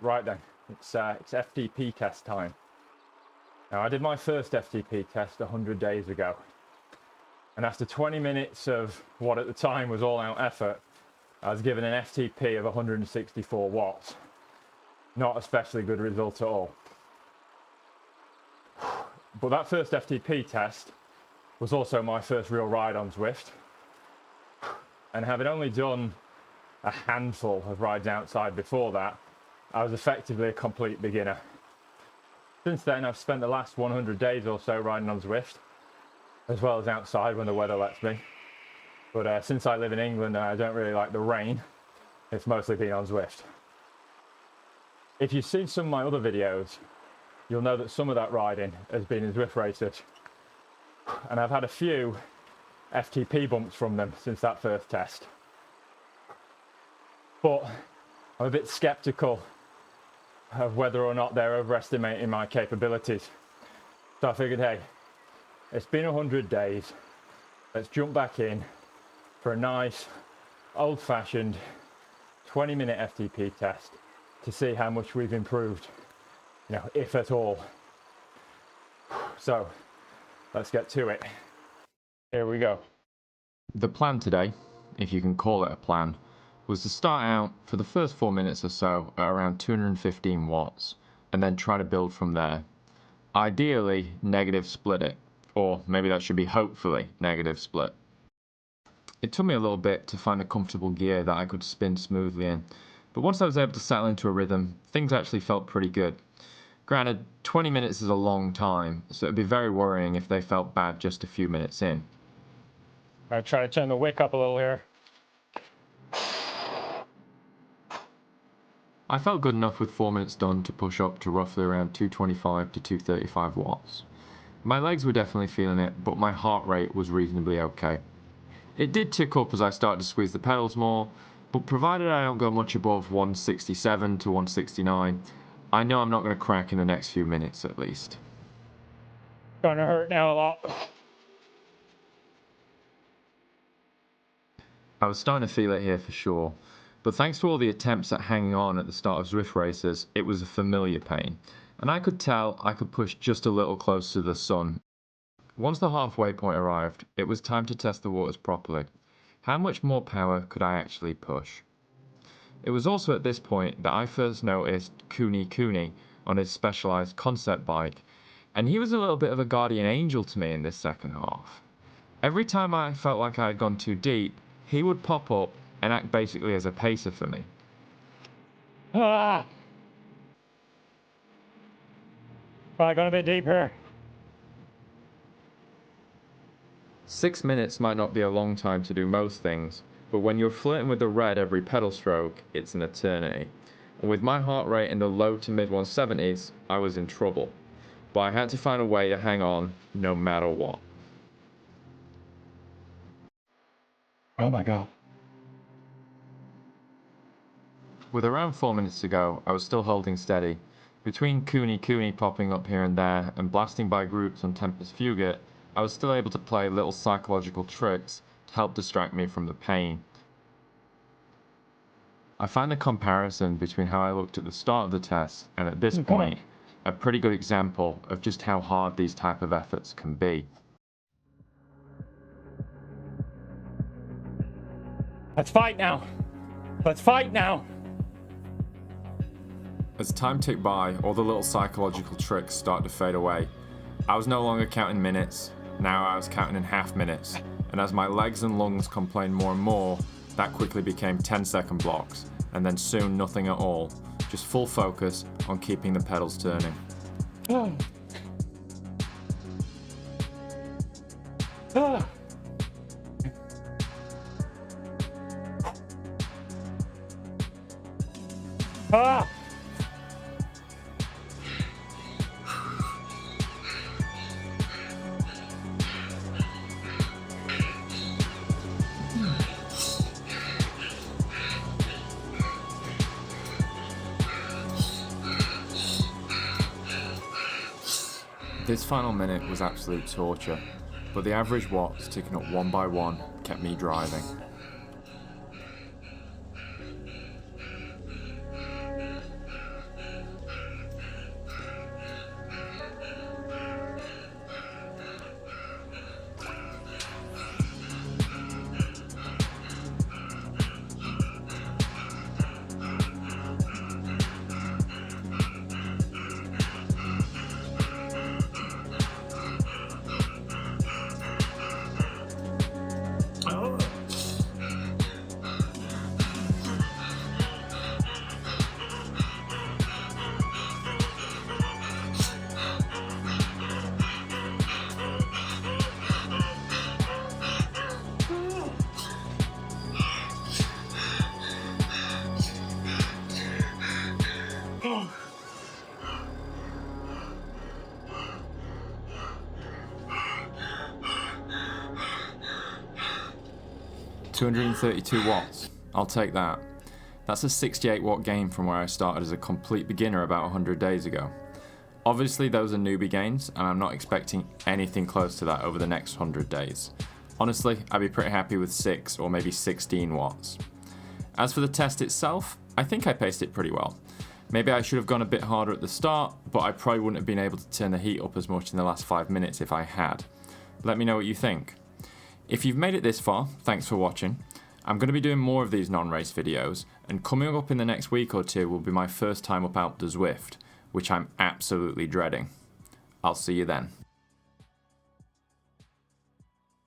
Right then, it's FTP test time. Now, I did my first FTP test 100 days ago, and after 20 minutes of what at the time was all-out effort, I was given an FTP of 164 watts. Not especially good result at all. But that first FTP test was also my first real ride on Zwift, and having only done a handful of rides outside before that, I was effectively a complete beginner. Since then, I've spent the last 100 days or so riding on Zwift, as well as outside when the weather lets me. But since I live in England and I don't really like the rain, it's mostly been on Zwift. If you've seen some of my other videos, you'll know that some of that riding has been in Zwift Races. And I've had a few FTP bumps from them since that first test. But I'm a bit skeptical of whether or not they're overestimating my capabilities. So I figured, hey, it's been 100 days. Let's jump back in for a nice, old-fashioned 20-minute FTP test to see how much we've improved, you know, if at all. So let's get to it. Here we go. The plan today, if you can call it a plan, was to start out for the first 4 minutes or so at around 215 watts and then try to build from there. Ideally, negative split it, or maybe that should be hopefully negative split. It took me a little bit to find a comfortable gear that I could spin smoothly in, but once I was able to settle into a rhythm, things actually felt pretty good. Granted, 20 minutes is a long time, so it'd be very worrying if they felt bad just a few minutes in. I'll try to turn the wick up a little here. I felt good enough with 4 minutes done to push up to roughly around 225 to 235 watts. My legs were definitely feeling it, but my heart rate was reasonably okay. It did tick up as I started to squeeze the pedals more, but provided I don't go much above 167 to 169, I know I'm not going to crack in the next few minutes at least. Gonna hurt now a lot. I was starting to feel it here for sure, but thanks to all the attempts at hanging on at the start of Zwift Races, it was a familiar pain, and I could tell I could push just a little closer to the sun. Once the halfway point arrived, it was time to test the waters properly. How much more power could I actually push? It was also at this point that I first noticed Cooney on his specialized concept bike, and he was a little bit of a guardian angel to me in this second half. Every time I felt like I had gone too deep, he would pop up and act basically as a pacer for me. Ah! Probably gone a bit deeper. 6 minutes might not be a long time to do most things, but when you're flirting with the red every pedal stroke, it's an eternity. And with my heart rate in the low to mid 170s, I was in trouble. But I had to find a way to hang on, no matter what. Oh my god. With around 4 minutes to go, I was still holding steady. Between Cooney popping up here and there and blasting by groups on Tempest Fugit, I was still able to play little psychological tricks to help distract me from the pain. I find the comparison between how I looked at the start of the test and at this point a pretty good example of just how hard these type of efforts can be. Let's fight now. Let's fight now. As time ticked by, all the little psychological tricks started to fade away. I was no longer counting minutes, now I was counting in half minutes, and as my legs and lungs complained more and more, that quickly became 10-second blocks, and then soon nothing at all, just full focus on keeping the pedals turning. This final minute was absolute torture, but the average watts ticking up one by one kept me driving. 232 watts. I'll take that. That's a 68 watt gain from where I started as a complete beginner about 100 days ago. Obviously those are newbie gains, and I'm not expecting anything close to that over the next 100 days. Honestly, I'd be pretty happy with 6 or maybe 16 watts. As for the test itself, I think I paced it pretty well. Maybe I should have gone a bit harder at the start, but I probably wouldn't have been able to turn the heat up as much in the last 5 minutes if I had. Let me know what you think. If you've made it this far, thanks for watching. I'm going to be doing more of these non-race videos, and coming up in the next week or two will be my first time up out to Zwift, which I'm absolutely dreading. I'll see you then.